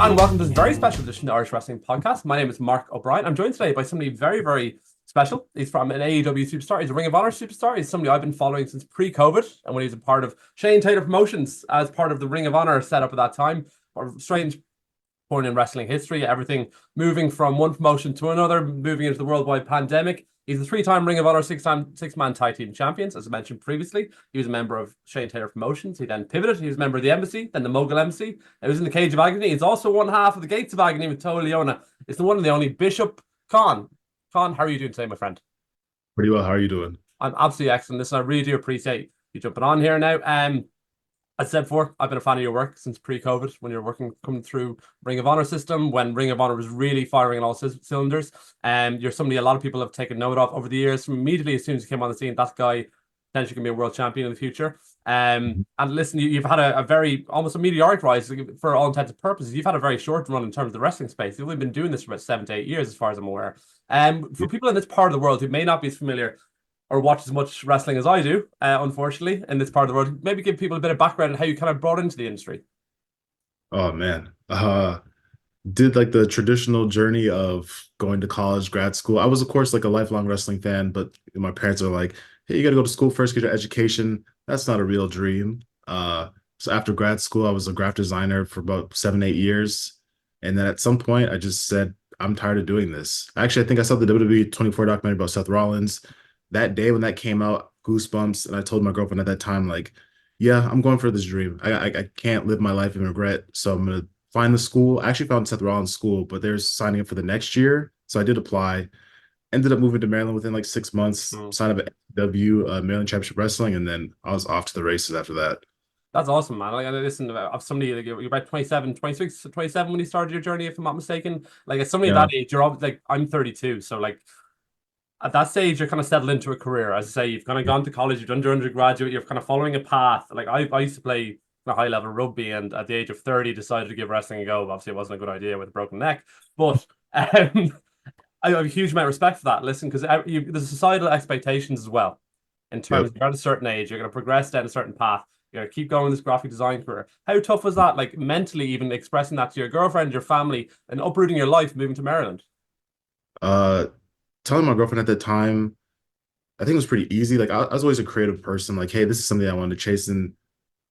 and welcome to this very special edition of the Irish Wrestling Podcast. My name is Mark O'Brien. I'm joined today by somebody very, very special. He's from an AEW superstar. He's a Ring of Honor superstar. He's somebody I've been following since pre-COVID, and when he was a part of Shane Taylor Promotions as part of the Ring of Honor setup at that time. Or strange point in wrestling history, everything moving from one promotion to another, moving into the worldwide pandemic. He's a three-time Ring of Honor six-man tag team champions, as I mentioned previously. He was a member of Shane Taylor Promotions. He then pivoted. He was a member of the Embassy, then the Mogul Embassy. He was in the Cage of Agony. He's also one half of the Gates of Agony with Toa Leona. It's the one and the only Bishop Kaun. Kaun, how are you doing today, my friend? Pretty well. How are you doing? I'm absolutely excellent. Listen, I really do appreciate you jumping on here now. As I said before, I've been a fan of your work since pre-COVID, when you're coming through Ring of Honor system, when Ring of Honor was really firing on all cylinders. You're somebody a lot of people have taken note of over the years. From immediately as soon as you came on the scene, that guy potentially can be a world champion in the future. And listen, you've had a very, almost a meteoric rise for all intents and purposes. You've had a very short run in terms of the wrestling space. You've only been doing this for about 7 to 8 years, as far as I'm aware. For people in this part of the world who may not be as familiar or watch as much wrestling as I do, unfortunately, in this part of the world, maybe give people a bit of background on how you kind of brought into the industry. Oh man. Did like the traditional journey of going to college, grad school. I was, of course, like a lifelong wrestling fan, but my parents are like, hey, you got to go to school first, get your education. That's not a real dream. So after grad school, I was a graphic designer for about 7, 8 years. And then at some point, I just said, I'm tired of doing this. Actually, I think I saw the WWE 24 documentary about Seth Rollins. That day when that came out, goosebumps. And I told my girlfriend at that time, like, yeah, I'm going for this dream. I can't live my life in regret. So I'm going to find the school. I actually found Seth Rollins school, but they're signing up for the next year. So I did apply. Ended up moving to Maryland within like 6 months, signed up at W Maryland Championship Wrestling, and then I was off to the races after that. That's awesome, man. Like, I listen, of somebody, like, you're about 27, 26, 27 when you started your journey, if I'm not mistaken. Like, at somebody Yeah. at that age, you're all, like, I'm 32. So, like, at that stage, you're kind of settled into a career. As I say, you've kind of gone to college, you've done your undergraduate, you're kind of following a path. Like, I used to play a high level rugby, and at the age of 30 decided to give wrestling a go. Obviously, it wasn't a good idea with a broken neck, but I have a huge amount of respect for that. Listen, because there's societal expectations as well. In terms Yep. of you're at a certain age, you're going to progress down a certain path. You're going to keep going this graphic design career. How tough was that? Like, mentally, even expressing that to your girlfriend, your family, and uprooting your life, moving to Maryland. Uh, Telling my girlfriend at the time, I think it was pretty easy. Like I was always a creative person. Like, hey, this is something I wanted to chase, and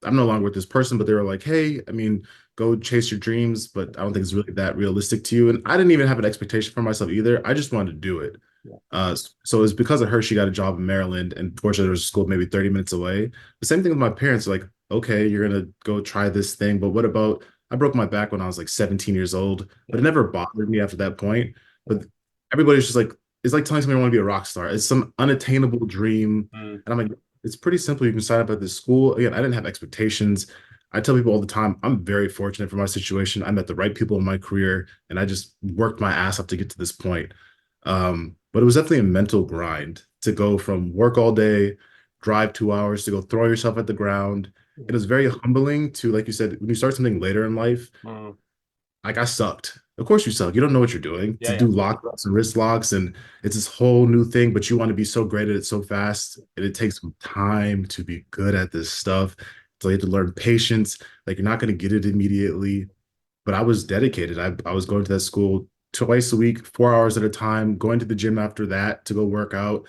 I'm no longer with this person. But they were like, hey, I mean, go chase your dreams, but I don't think it's really that realistic to you. And I didn't even have an expectation for myself either. I just wanted to do it. Yeah. So it was because of her, she got a job in Maryland, and fortunately, there was a school maybe 30 minutes away. The same thing with my parents. Like, okay, you're gonna go try this thing, but what about? I broke my back when I was like 17 years old, but it never bothered me after that point. But everybody's just like, it's like telling somebody I want to be a rock star. It's some unattainable dream, and I'm like, it's pretty simple. You can sign up at this school. Again, I didn't have expectations. I tell people all the time, I'm very fortunate for my situation. I met the right people in my career, and I just worked my ass off to get to this point. But it was definitely a mental grind to go from work all day, drive 2 hours to go throw yourself at the ground. It was very humbling to, like you said, when you start something later in life, like I sucked. Of course you suck. You don't know what you're doing. Yeah, To yeah. do lockups and wrist locks, and it's this whole new thing, but you want to be so great at it so fast. And it takes some time to be good at this stuff. So you have to learn patience. Like you're not going to get it immediately. But I was dedicated. I was going to that school twice a week, 4 hours at a time, going to the gym after that to go work out.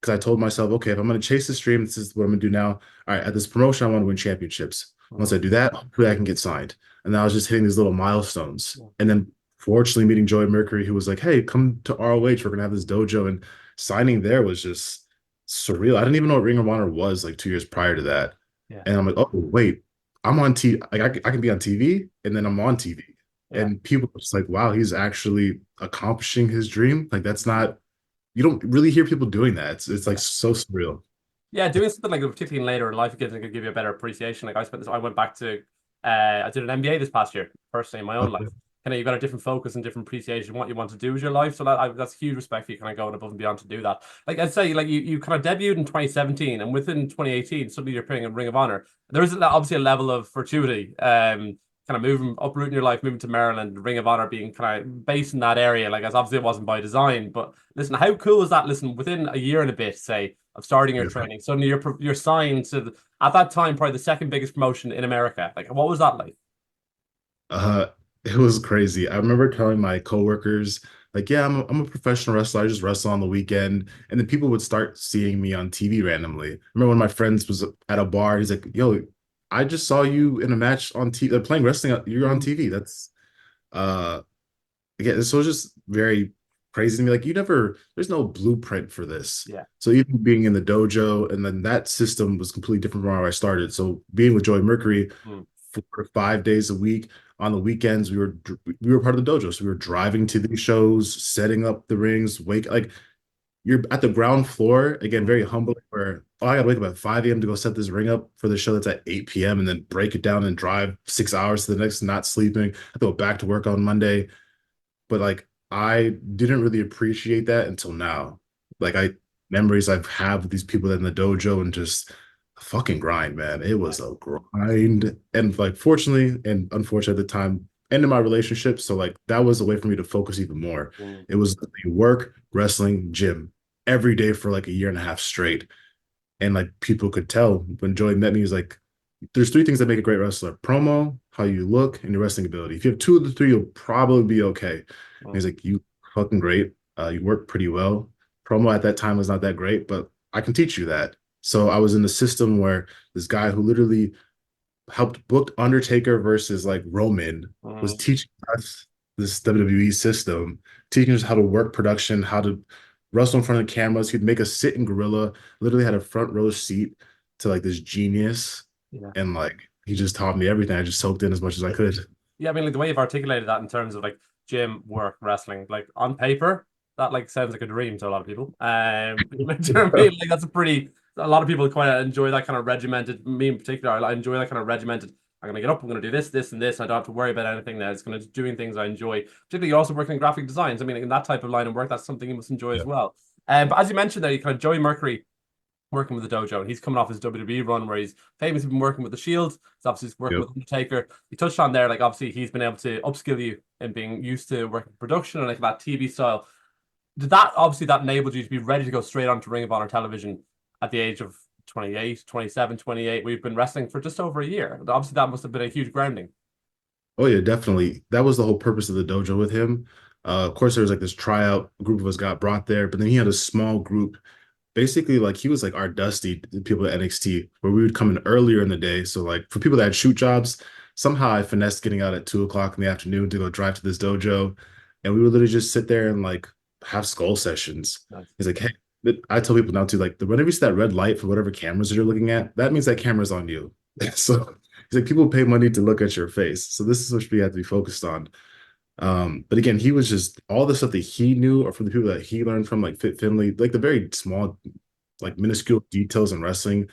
Because I told myself, okay, if I'm going to chase this dream, this is what I'm going to do now. All right, at this promotion, I want to win championships. Once I do that, hopefully I can get signed. And then I was just hitting these little milestones. And then fortunately meeting Joey Mercury, who was like, hey, come to ROH. We're going to have this dojo. And signing there was just surreal. I didn't even know what Ring of Honor was like 2 years prior to that. Yeah. And I'm like, oh, wait, I'm on TV. Like, I can be on TV, and then I'm on TV. Yeah. And people are just like, wow, he's actually accomplishing his dream. Like, that's not, you don't really hear people doing that. It's like so surreal. Yeah, doing something like that, particularly in later in life, it can give you a better appreciation. Like I went back to, I did an MBA this past year, personally in my own life. Kind of, you've got a different focus and different appreciation of what you want to do with your life. So that's huge respect for you, kind of going above and beyond to do that. Like I'd say, like you kind of debuted in 2017, and within 2018, suddenly you're playing in Ring of Honor. There is obviously a level of fortuity. Kind of moving, uprooting your life, moving to Maryland, Ring of Honor being kind of based in that area. Like, as obviously it wasn't by design, but listen, how cool is that? Listen, within a year and a bit, say, of starting your training, suddenly you're signed to at that time probably the second biggest promotion in America. Like, what was that like? Uh, It was crazy. I remember telling my coworkers, like, yeah, I'm a professional wrestler. I just wrestle on the weekend. And then people would start seeing me on TV randomly. I remember one of my friends was at a bar. He's like, yo, I just saw you in a match on TV, playing wrestling. You're on Mm, TV. That's, uh, again, so it's just very crazy to me. Like, there's no blueprint for this. yeah. So even being in the dojo, and then that system was completely different from where I started. So being with Joey Mercury, Mm, 4 to 5 days a week. On the weekends, we were part of the dojo, so we were driving to these shows, setting up the rings, wake like you're at the ground floor again, mm, very humble. Where I gotta wake up at 5 a.m. to go set this ring up for the show that's at 8 p.m. and then break it down and drive 6 hours to the next, not sleeping. I have to go back to work on Monday, but like I didn't really appreciate that until now. Like I memories I've had with these people in the dojo and just fucking grind, man. It yeah. was a grind. And like fortunately and unfortunately at the time, ended my relationship. So like that was a way for me to focus even more. Mm, It was work, wrestling, gym every day for like a year and a half straight. And like people could tell when Joey met me, he was like, there's three things that make a great wrestler: promo, how you look, and your wrestling ability. If you have two of the three, you'll probably be okay. And mm. he's like, you fucking great. You work pretty well. Promo at that time was not that great, but I can teach you that. So I was in the system where this guy who literally helped book Undertaker versus like Roman was Mm. teaching us this WWE system, teaching us how to work production, how to wrestle in front of cameras. He'd make us sit in gorilla, literally had a front row seat to like this genius. Yeah. And like he just taught me everything. I just soaked in as much as I could. Yeah, I mean, like the way you've articulated that in terms of like gym, work, wrestling, like on paper, that like sounds like a dream to a lot of people. You know what I mean? Like that's a lot of people quite enjoy that kind of regimented. Me in particular, I enjoy that kind of regimented. I'm gonna get up, I'm gonna do this, this, and this. I don't have to worry about anything now. It's gonna doing things I enjoy. Particularly, you're also working in graphic designs. I mean, in that type of line of work, that's something you must enjoy as Yeah. well. But as you mentioned there, you kind of Joey Mercury working with the dojo, and he's coming off his WWE run where he's famously been working with the Shield. He's obviously working Yep. with Undertaker. You touched on there, like obviously he's been able to upskill you in being used to working production and like that TV style. Did that obviously that enabled you to be ready to go straight onto Ring of Honor television at the age of 28, 27, 28? We've been wrestling for just over a year. Obviously, that must have been a huge grounding. Oh yeah, definitely. That was the whole purpose of the dojo with him. Of course, there was like this tryout group of us got brought there, but then he had a small group. Basically, like he was like our Dusty, the people at NXT, where we would come in earlier in the day. So like for people that had shoot jobs, somehow I finessed getting out at 2 o'clock in the afternoon to go drive to this dojo, and we would literally just sit there and like have skull sessions. Nice. He's like, hey, I tell people now too, like whenever you see that red light for whatever cameras you're looking at, that means that camera's on you. So he's like, people pay money to look at your face, so this is what we have to be focused on. But again, he was just all the stuff that he knew, or from the people that he learned from, like Fit Finley, like the very small, like minuscule details in wrestling,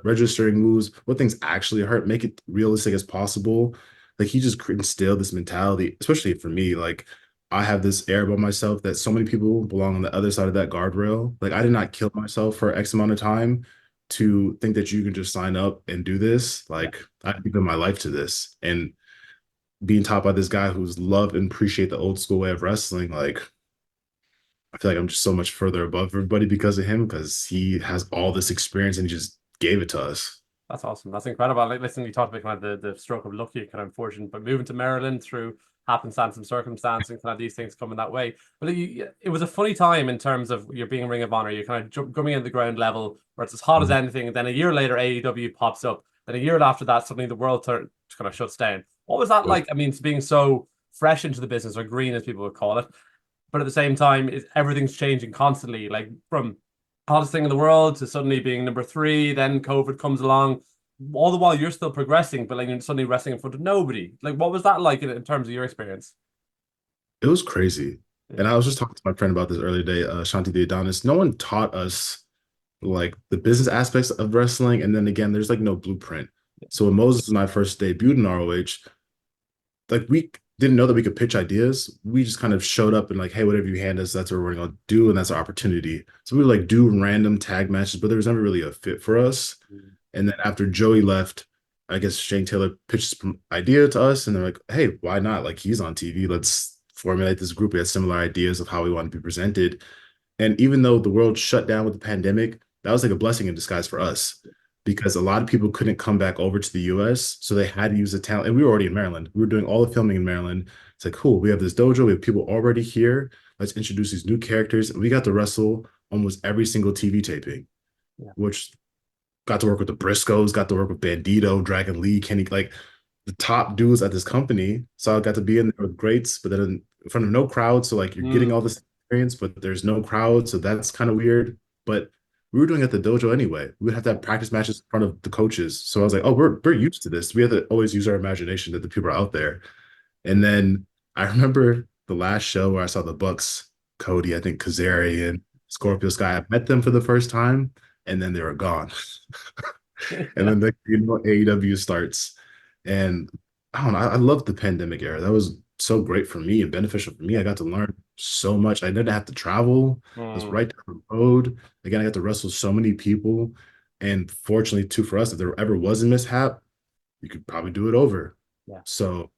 registering moves, what things actually hurt, make it realistic as possible. Like he just instilled this mentality, especially for me. Like I have this air about myself that so many people belong on the other side of that guardrail. Like I did not kill myself for X amount of time to think that you can just sign up and do this. Yeah. Like I've given my life to this, and being taught by this guy who's loved and appreciate the old school way of wrestling, like I feel like I'm just so much further above everybody because of him, because he has all this experience and he just gave it to us. That's awesome. That's incredible. Like, listen, you talked about kind of the stroke of luck, you kind of unfortunate, but moving to Maryland through happenstance and circumstance and kind of these things coming that way. But it was a funny time in terms of you're being Ring of Honor. You're kind of coming in the ground level where it's as hot as Mhm. anything. And then a year later, AEW pops up. Then a year after that, suddenly the world kind of shuts down. What was that It was like? I mean, it's being so fresh into the business or green, as people would call it. But at the same time, everything's changing constantly. Like from hottest thing in the world to suddenly being number three, then COVID comes along. All the while you're still progressing, but like you're suddenly wrestling in front of nobody. Like, what was that like in terms of your experience? it was crazy. Yeah. And I was just talking to my friend about this earlier today, Shanti the Adonis. No one taught us like the business aspects of wrestling. And then again, there's like no blueprint. So when Moses and I first debuted in ROH, like we didn't know that we could pitch ideas. We just kind of showed up and like, hey, whatever you hand us, that's what we're gonna do, and that's our opportunity. So we would like do random tag matches, but there was never really a fit for us. And then after Joey left, I guess Shane Taylor pitched some idea to us, and they're like, hey, why not? Like he's on TV. Let's formulate this group. We had similar ideas of how we want to be presented. And even though the world shut down with the pandemic, that was like a blessing in disguise for us. because a lot of people couldn't come back over to the US. So they had to use the talent. And we were already in Maryland. We were doing all the filming in Maryland. It's like, cool, we have this dojo, we have people already here. Let's introduce these new characters. And we got to wrestle almost every single TV taping, Yeah. which got to work with the Briscoes, got to work with Bandito, Dragon Lee, Kenny, like the top dudes at this company. So I got to be in there with greats, but then in front of no crowd. So like you're getting Mm, all this experience, but there's no crowd. So that's kind of weird. But we were doing it at the dojo anyway. We would have to have practice matches in front of the coaches. So I was like, oh, we're used to this. We have to always use our imagination that the people are out there. And then I remember the last show where I saw the Bucks, Cody, I think Kazarian, Scorpio Sky. I met them for the first time, and then they were gone. And yeah. then AEW starts. And I don't know, I love the pandemic era. That was so great for me and beneficial for me. I got to learn so much. I didn't have to travel. It was Mm, right down the road. Again, I got to wrestle so many people. And fortunately, too, for us, if there ever was a mishap, you could probably do it over. yeah. So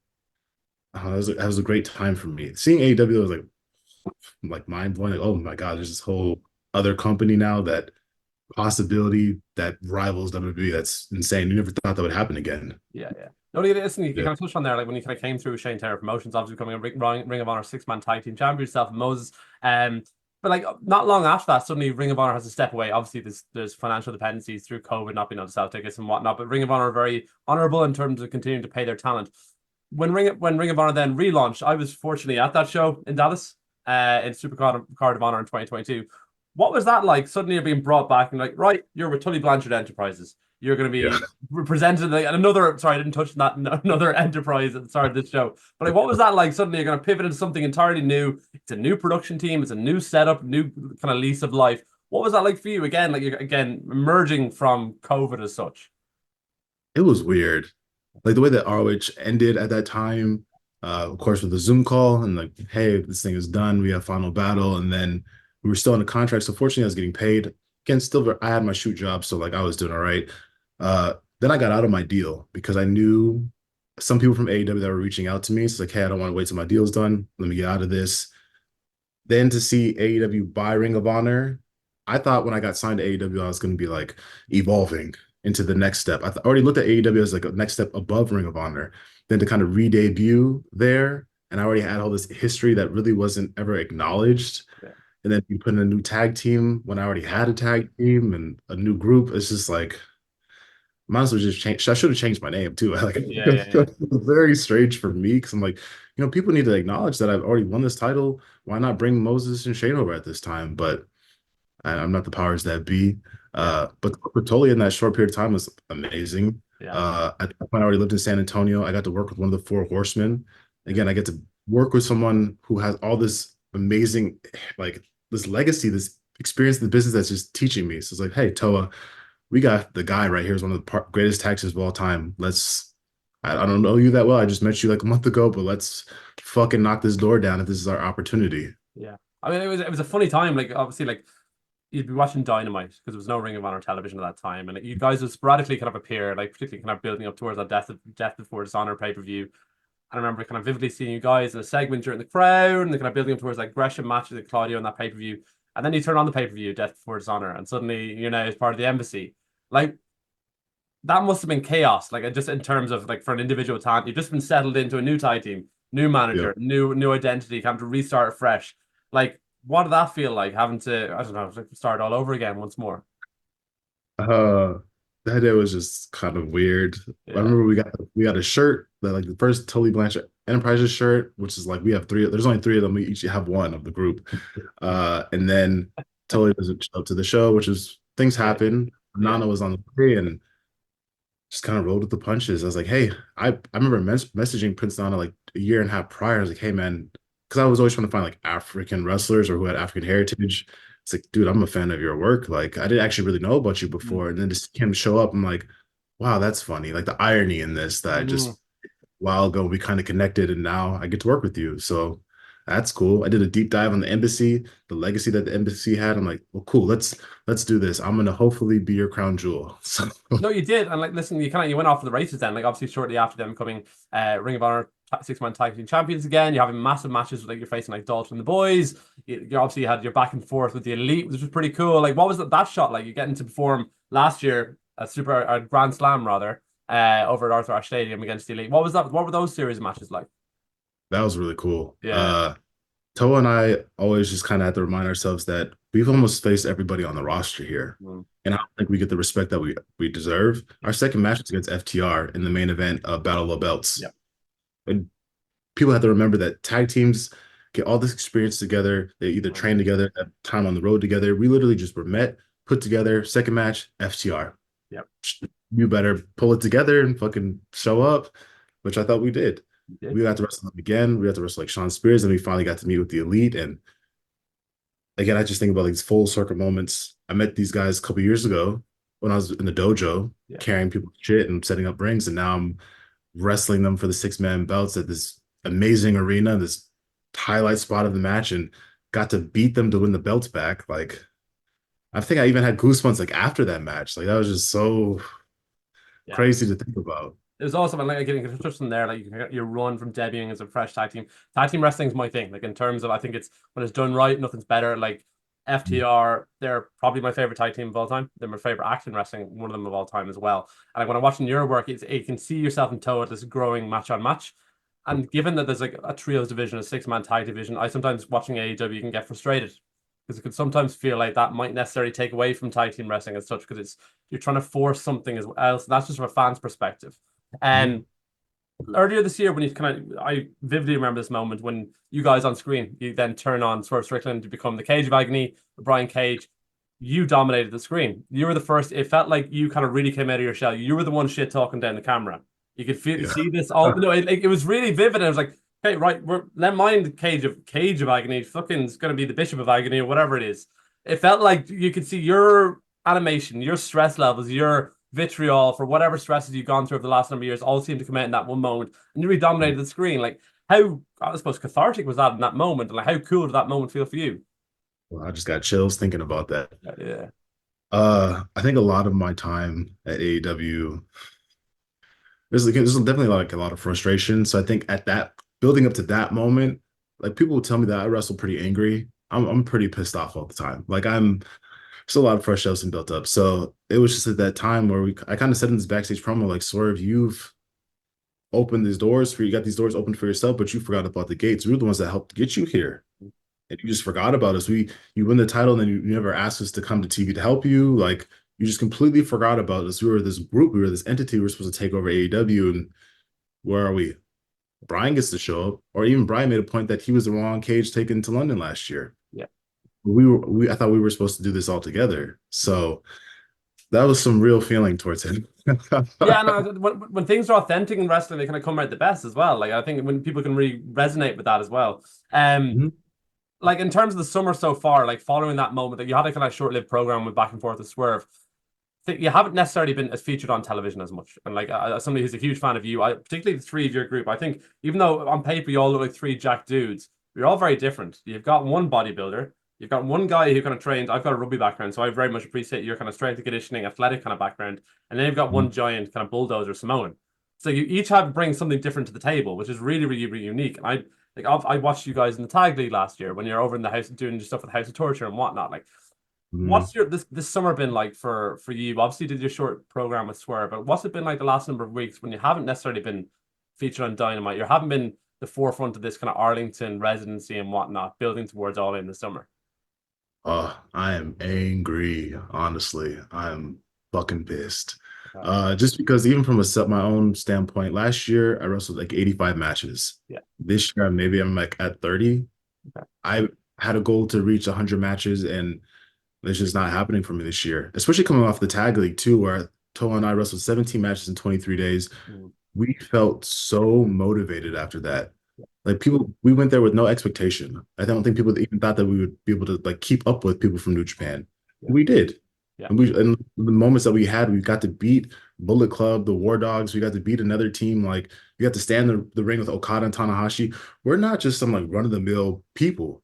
that was a great time for me. Seeing AEW was like mind blowing. Like, oh my God, there's this whole other company now that possibility that rivals WWE. That's insane. You never thought that would happen again. Yeah, yeah. No, listen, you Yeah. kind of touched on there, like when you kind of came through Shane Taylor Promotions, obviously becoming a Ring of Honor six-man tag team champion yourself and Moses. But like not long after that, suddenly Ring of Honor has to step away. Obviously, there's financial dependencies through COVID not being able to sell tickets and whatnot, but Ring of Honor are very honorable in terms of continuing to pay their talent. When Ring of Honor then relaunched, I was fortunately at that show in Dallas, in Super Card of Honor in 2022. What was that like? Suddenly you're being brought back and like, right, you're with Tully Blanchard Enterprises. You're going to Yeah. be represented like another. Sorry, I didn't touch that. Another enterprise at the start of this show. But like, what was that like? Suddenly you're going to pivot into something entirely new. It's a new production team. It's a new setup, new kind of lease of life. What was that like for you? Again, like you're again emerging from COVID as such. It was weird. Like the way that ROH ended at that time, of course, with the Zoom call and like, hey, this thing is done. We have final battle. And then we were still in the contract. So fortunately, I was getting paid. Again, still, I had my shoot job. So like I was doing all right. Then I got out of my deal because I knew some people from AEW that were reaching out to me. So it's like, hey, I don't want to wait till my deal's done. Let me get out of this. Then to see AEW buy Ring of Honor, I thought when I got signed to AEW, I was going to be like evolving into the next step. I already looked at AEW as like a next step above Ring of Honor. Then to kind of re-debut there, and I already had all this history that really wasn't ever acknowledged. Yeah. And then you put in a new tag team when I already had a tag team and a new group. It's just like, might as well just change. I should have changed my name too. Like, Yeah, yeah, yeah. it's very strange for me because I'm like, people need to acknowledge that I've already won this title. Why not bring Moses and Shane over at this time? But I'm not the powers that be. Yeah, But totally in that short period of time was amazing. yeah. At that point, I already lived in San Antonio. I got to work with one of the Four Horsemen. Again, I get to work with someone who has all this amazing, like this legacy, this experience in the business that's just teaching me. So it's like, hey, Toa, we got the guy right here is one of the greatest taxes of all time. I don't know you that well. I just met you like a month ago, but let's fucking knock this door down if this is our opportunity. Yeah. I mean, it was a funny time. Like obviously, like you'd be watching Dynamite because there was no Ring of Honor television at that time, and you guys would sporadically kind of appear, like particularly kind of building up towards that Death Before Dishonor pay per view. I remember kind of vividly seeing you guys in a segment during the crowd, and they're kind of building up towards like Gresham matches with Claudio in that pay per view, and then you turn on the pay per view Death Before Dishonor, and suddenly you're now as part of the embassy. Like that must have been chaos. Like just in terms of like for an individual talent, you've just been settled into a new tag team, new Yeah. manager, new identity, having to restart fresh. Like what did that feel like having to, I don't know, like start all over again once more? Uh, that day was just kind of weird. I Yeah. remember we got a shirt that like the first Tully Blanchard Enterprises shirt, which is like we have three. There's only three of them. We each have one of the group. And then Tully doesn't show up to the show, which is things Yeah. happen. Yeah. Nana was on the way and just kind of rolled with the punches. I was like, hey, I remember messaging Prince Nana like a year and a half prior. I was like, hey man, because I was always trying to find like African wrestlers or who had African heritage. It's like, dude, I'm a fan of your work. Like, I didn't actually really know about you before. And then to see him show up, I'm like, wow, that's funny. Like the irony in this that I just Mm. a while ago we kind of connected and now I get to work with you. So that's cool. I did a deep dive on the embassy, the legacy that the embassy had. I'm like, well, cool. Let's do this. I'm gonna hopefully be your crown jewel. So No, you did. And like, listen, you went off for the races then. Like, obviously, shortly after them becoming Ring of Honor six-man tag team champions again, you're having massive matches with like you're facing like Dalton and the boys. You obviously had your back and forth with the Elite, which was pretty cool. Like, what was that shot like? You getting to perform last year a Grand Slam rather, over at Arthur Ashe Stadium against the Elite. What was that? What were those series of matches like? That was really cool. Yeah. Toa and I always just kind of have to remind ourselves that we've almost faced everybody on the roster here. Mm. And I don't think we get the respect that we deserve. Our second match was against FTR in the main event of Battle of Belts. Yeah. And people have to remember that tag teams get all this experience together. They either train together, have time on the road together. We literally just were met, put together, second match, FTR. Yep. You better pull it together and fucking show up, which I thought we did. We got to wrestle them again. We got to wrestle like Sean Spears, and we finally got to meet with the Elite. And again, I just think about these full circle moments. I met these guys a couple years ago when I was in the dojo, carrying people's shit and setting up rings, and now I'm wrestling them for the 6-man belts at this amazing arena, this highlight spot of the match, and got to beat them to win the belts back. Like, I think I even had goosebumps like after that match. Like, that was just so crazy to think about. It was awesome, and like getting construction there, like you run from debuting as a fresh tag team. Tag team wrestling is my thing. Like in terms of, I think it's when it's done right, nothing's better. Like FTR, they're probably my favorite tag team of all time. They're my favorite act in wrestling, one of them of all time as well. And like when I'm watching your work, you can see yourself in tow at this growing match on match. And given that there's like a trios division, a 6-man tag division, I sometimes watching AEW can get frustrated because it could sometimes feel like that might necessarily take away from tag team wrestling as such because you're trying to force something as well. So that's just from a fan's perspective. And earlier this year, when I vividly remember this moment when you guys on screen, you then turn on Swerve Strickland to become the Cage of Agony, Brian Cage. You dominated the screen. You were the first. It felt like you kind of really came out of your shell. You were the one shit talking down the camera. You could see this all. No, it was really vivid. And I was like, hey, right, never mind Cage of Agony. Fucking it's going to be the Bishop of Agony or whatever it is. It felt like you could see your animation, your stress levels, your vitriol for whatever stresses you've gone through over the last number of years all seemed to come out in that one moment, and you really dominated the screen. Like, how, I suppose, cathartic was that in that moment, and like how cool did that moment feel for you? Well, I just got chills thinking about that. Yeah. I think a lot of my time at AEW, there's definitely like a lot of frustration. So I think at that building up to that moment, like people will tell me that I wrestle pretty angry. I'm pretty pissed off all the time. Like there's a lot of frustration built up. So it was just at that time where I kind of said in this backstage promo, like, Swerve, you've opened these doors you got these doors open for yourself, but you forgot about the gates. We were the ones that helped get you here. And you just forgot about us. You win the title, and then you never asked us to come to TV to help you. Like, you just completely forgot about us. We were this group, we were this entity, we were supposed to take over AEW, and where are we? Brian gets to show up, or even Brian made a point that he was the wrong Cage taken to London last year. Yeah. I thought we were supposed to do this all together. So that was some real feeling towards him. Yeah, no, when things are authentic in wrestling, they kind of come out the best as well. Like, I think when people can really resonate with that as well. Like in terms of the summer so far, like following that moment, that you had a kind of short-lived program with back and forth with Swerve. You haven't necessarily been as featured on television as much. And like as somebody who's a huge fan of you, particularly the three of your group, I think even though on paper you all look like three jack dudes, you're all very different. You've got one bodybuilder, you've got one guy who kind of trained. I've got a rugby background, so I very much appreciate your kind of strength and conditioning, athletic kind of background. And then you've got one giant kind of bulldozer Samoan. So you each have bring something different to the table, which is really, really, really unique. And I watched you guys in the tag league last year when you're over in the house doing your stuff with House of Torture and whatnot. Like, what's your this summer been like for you? Obviously, you did your short program with Swerve, but what's it been like the last number of weeks when you haven't necessarily been featured on Dynamite? You haven't been the forefront of this kind of Arlington residency and whatnot, building towards All In the summer. I am angry. Honestly, I'm fucking pissed. Just because even from my own standpoint, last year I wrestled like 85 matches. Yeah. This year maybe I'm like at 30. Okay. I had a goal to reach 100 matches, and it's just not happening for me this year. Especially coming off the tag league too, where Toa and I wrestled 17 matches in 23 days. We felt so motivated after that. Like we went there with no expectation. I don't think people even thought that we would be able to like keep up with people from New Japan. We did. Yeah. And the moments that we had, we got to beat Bullet Club, the War Dogs. We got to beat another team. Like, we got to stand in the ring with Okada and Tanahashi. We're not just some like run-of-the-mill people.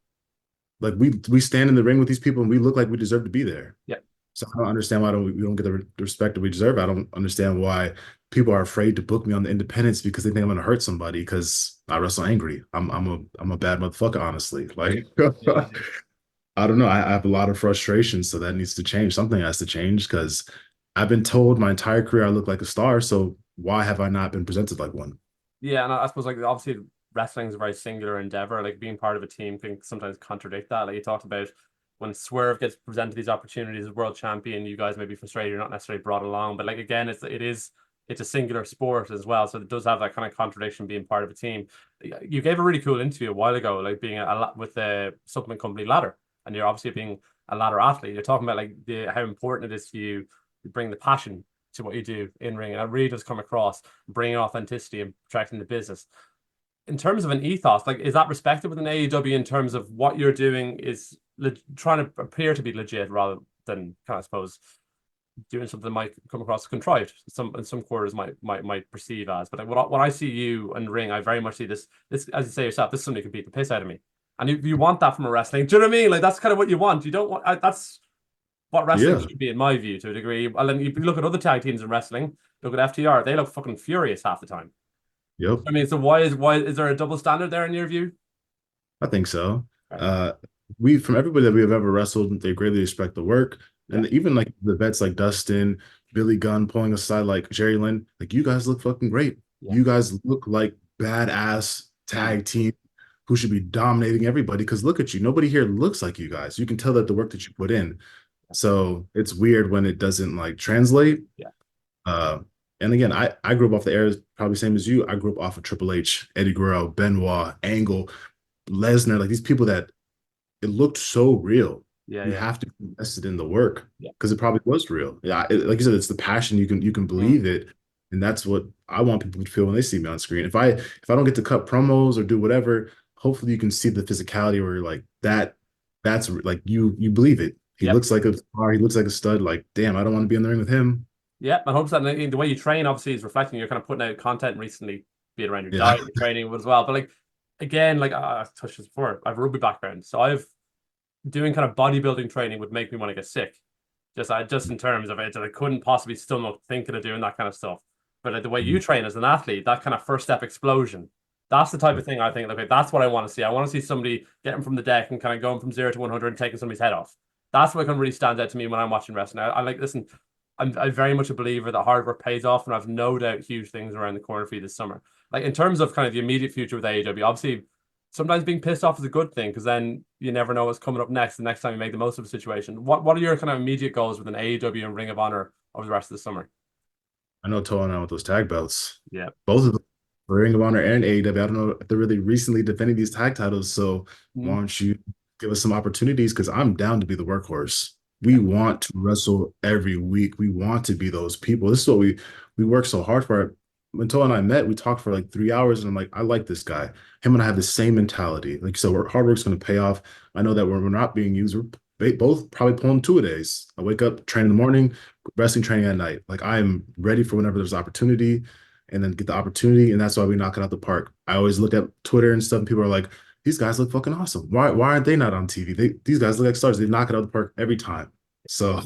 Like, we stand in the ring with these people, and we look like we deserve to be there. Yeah. So I don't understand why we don't get the respect that we deserve. I don't understand why people are afraid to book me on the independents because they think I'm going to hurt somebody because I wrestle angry. I'm a bad motherfucker, honestly. Like, I don't know. I have a lot of frustration, so that needs to change. Something has to change because I've been told my entire career I look like a star, so why have I not been presented like one? Yeah, and I suppose like obviously wrestling is a very singular endeavor. Like being part of a team can sometimes contradict that. Like you talked about when Swerve gets presented these opportunities as world champion, you guys may be frustrated you're not necessarily brought along. But like again, it's a singular sport as well. So it does have that kind of contradiction being part of a team. You gave a really cool interview a while ago, like being a lot with the supplement company Ladder, and you're obviously being a ladder athlete. You're talking about like how important it is for you to bring the passion to what you do in ring, and it really does come across bringing authenticity and protecting the business. In terms of an ethos, like is that respected within AEW in terms of what you're doing is trying to appear to be legit rather than kind of, I suppose, doing something that might come across contrived. Some quarters might perceive as, but like, what I see you in ring, I very much see this as you say yourself. This is somebody who can beat the piss out of me, and you want that from a wrestling. Do you know what I mean? Like that's kind of what you want. You don't want that's what wrestling Yeah. should be, in my view, to a degree. Well, then you look at other tag teams in wrestling. Look at FTR; they look fucking furious half the time. Yep. I mean, so why is there a double standard there in your view? I think so. Right. Uh, we from everybody that we have ever wrestled, they greatly respect the work, Yeah, and even like the vets like Dustin, Billy Gunn pulling aside like Jerry Lynn, like you guys look fucking great. yeah, You guys look like badass mm, tag team who should be dominating everybody. Because look at you, nobody here looks like you guys. You can tell that the work that you put in. So it's weird when it doesn't like translate. yeah, Uh, and again, I grew up off the era probably same as you. I grew up off of Triple H, Eddie Guerrero, Benoit, Angle, Lesnar, like these people that it looked so real. yeah, You yeah, have to be invested in the work yeah. because it probably was real. Yeah, like you said, it's the passion. You can Mm. believe it, and that's what I want people to feel when they see me on screen. If I don't get to cut promos or do whatever, hopefully you can see the physicality where you're like that. That's like you believe it. He Yep. looks like a star. He looks like a stud. Like damn, I don't want to be in the ring with him. Yeah, and 100%. The way you train obviously is reflecting. You're kind of putting out content recently, be it around your Yeah, diet, your training as well. But like again, like I've touched this before. I have a rugby background, so I've doing kind of bodybuilding training would make me want to get sick. Just in terms of it, that I couldn't possibly stomach thinking of doing that kind of stuff. But like the way you train as an athlete, that kind of first step explosion, that's the type of thing I think. Okay, that's what I want to see. I want to see somebody getting from the deck and kind of going from 0 to 100 and taking somebody's head off. That's what kind of really stands out to me when I'm watching wrestling. I like listen. I'm very much a believer that hard work pays off, and I've no doubt huge things around the corner for you this summer. Like in terms of kind of the immediate future with AEW, obviously sometimes being pissed off is a good thing because then you never know what's coming up next. The next time you make the most of a situation. What are your kind of immediate goals with an AEW and Ring of Honor over the rest of the summer? I know Toa and I with those tag belts. Yeah. Both of them for Ring of Honor and AEW. I don't know if they're really recently defending these tag titles. So why Mm. don't you give us some opportunities? Because I'm down to be the workhorse. We Yeah. want to wrestle every week. We want to be those people. This is what we work so hard for. When Toa and I met, we talked for like 3 hours, and I'm like, I like this guy. Him and I have the same mentality. Like you said, hard work's going to pay off. I know that when we're not being used, we're both probably pulling two-a-days. I wake up, train in the morning, wrestling training at night. Like I'm ready for whenever there's opportunity and then get the opportunity. And that's why we knock it out the park. I always look at Twitter and stuff, and people are like, these guys look fucking awesome. Why aren't they not on TV? These guys look like stars. They knock it out of the park every time. So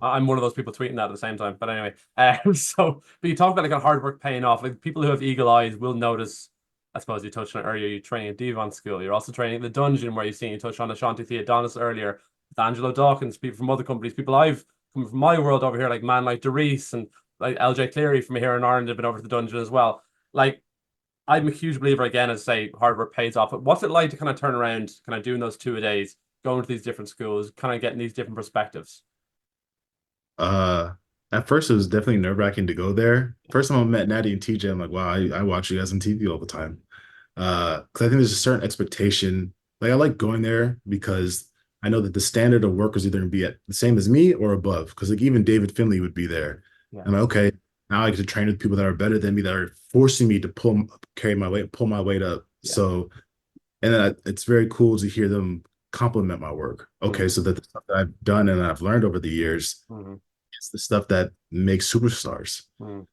I'm one of those people tweeting that at the same time. But anyway, but you talk about like a hard work paying off. Like people who have eagle eyes will notice. I suppose you touched on it earlier. You're training at Devon School. You're also training at the Dungeon, where you touched on Ashanti Theodonis earlier, with Angelo Dawkins, people from other companies, people I've come from my world over here, like man like Derice and like LJ Cleary from here in Ireland have been over to the Dungeon as well. Like I'm a huge believer again, as I say, hard work pays off. But what's it like to kind of turn around, kind of doing those two-a-days, going to these different schools, kind of getting these different perspectives? uh at first it was definitely nerve-wracking to go there. First time I met Natty and TJ, I'm like, wow, I watch you guys on TV all the time. Because I think there's a certain expectation. Like I like going there because I know that the standard of work is either gonna be at the same as me or above. Because like even David Finley would be there. Yeah. And I'm like, okay, now I get to train with people that are better than me, that are forcing me to carry my weight, pull my weight up. Yeah. So, and then it's very cool to hear them compliment my work. Okay, Mm-hmm. so that the stuff that I've done and I've learned over the years, Mm-hmm. it's the stuff that makes superstars. Mm-hmm.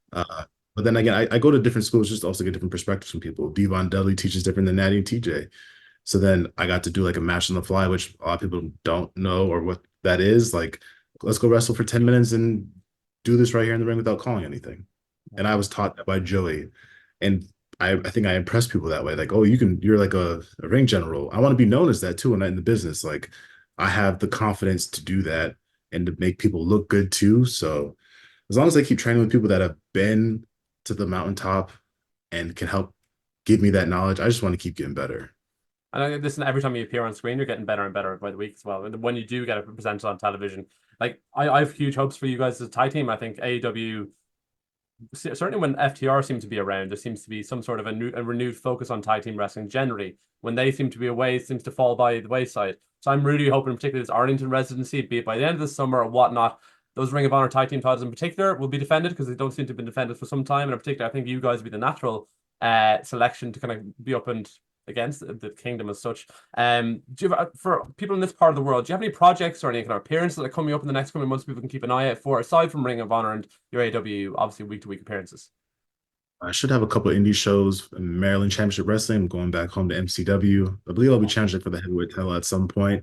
But then again, I go to different schools just to also get different perspectives from people. Devon Dudley teaches different than Natty and TJ. So then I got to do like a match on the fly, which a lot of people don't know or what that is. Like, let's go wrestle for 10 minutes and do this right here in the ring without calling anything. And I was taught that by Joey. And I think I impress people that way. Like, oh, you're like a ring general. I want to be known as that too when I'm in the business. Like, I have the confidence to do that and to make people look good too. So as long as I keep training with people that have been to the mountaintop and can help give me that knowledge, I just want to keep getting better. And I listen, every time you appear on screen, you're getting better and better by the week as well. And when you do get it presented on television, like I have huge hopes for you guys as a Thai team. I think AEW, certainly when FTR seem to be around, there seems to be some sort of a renewed focus on Thai team wrestling generally. When they seem to be away, it seems to fall by the wayside. So I'm really hoping, particularly this Arlington residency, be it by the end of the summer or whatnot, those Ring of Honor Tag Team titles in particular will be defended because they don't seem to have been defended for some time. And in particular, I think you guys will be the natural selection to kind of be up and against the kingdom as such. Do you have, for people in this part of the world, do you have any projects or any kind of appearances that are coming up in the next coming months people can keep an eye out for, aside from Ring of Honor and your AW, obviously week to week appearances? I should have a couple indie shows in Maryland Championship Wrestling. I'm going back home to MCW. I believe I'll be challenging for the heavyweight title at some point.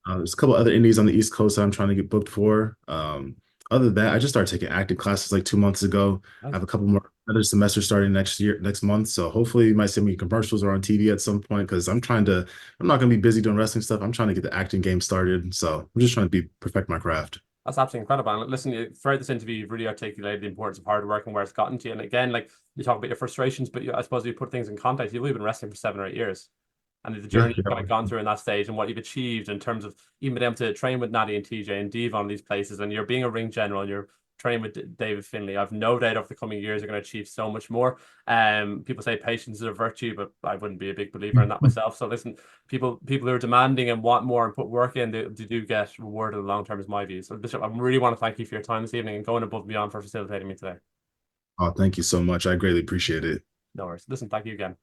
There's a couple other indies on the East Coast that I'm trying to get booked for. Other than that, I just started taking acting classes like 2 months ago. I Nice. have a couple more other semesters starting next month. So hopefully you might see me in commercials or on TV at some point because I'm not going to be busy doing wrestling stuff. I'm trying to get the acting game started. So I'm just trying to perfect my craft. That's absolutely incredible. And listen, throughout this interview, you've really articulated the importance of hard work and where it's gotten to you. And again, like you talk about your frustrations, but I suppose you put things in context. You've only been wrestling for 7 or 8 years, and the Yeah, journey you've kind of yeah. gone through in that stage and what you've achieved in terms of even being able to train with Natty and TJ and Devon on these places, and you're being a ring general and you're training with David Finlay. I've no doubt over the coming years you're going to achieve so much more. People say patience is a virtue, but I wouldn't be a big believer in that myself. So listen, people who are demanding and want more and put work in, they do get rewarded in the long term, is my view. So Bishop, I really want to thank you for your time this evening and going above and beyond for facilitating me today. Oh, thank you so much. I greatly appreciate it. No worries. Listen, thank you again.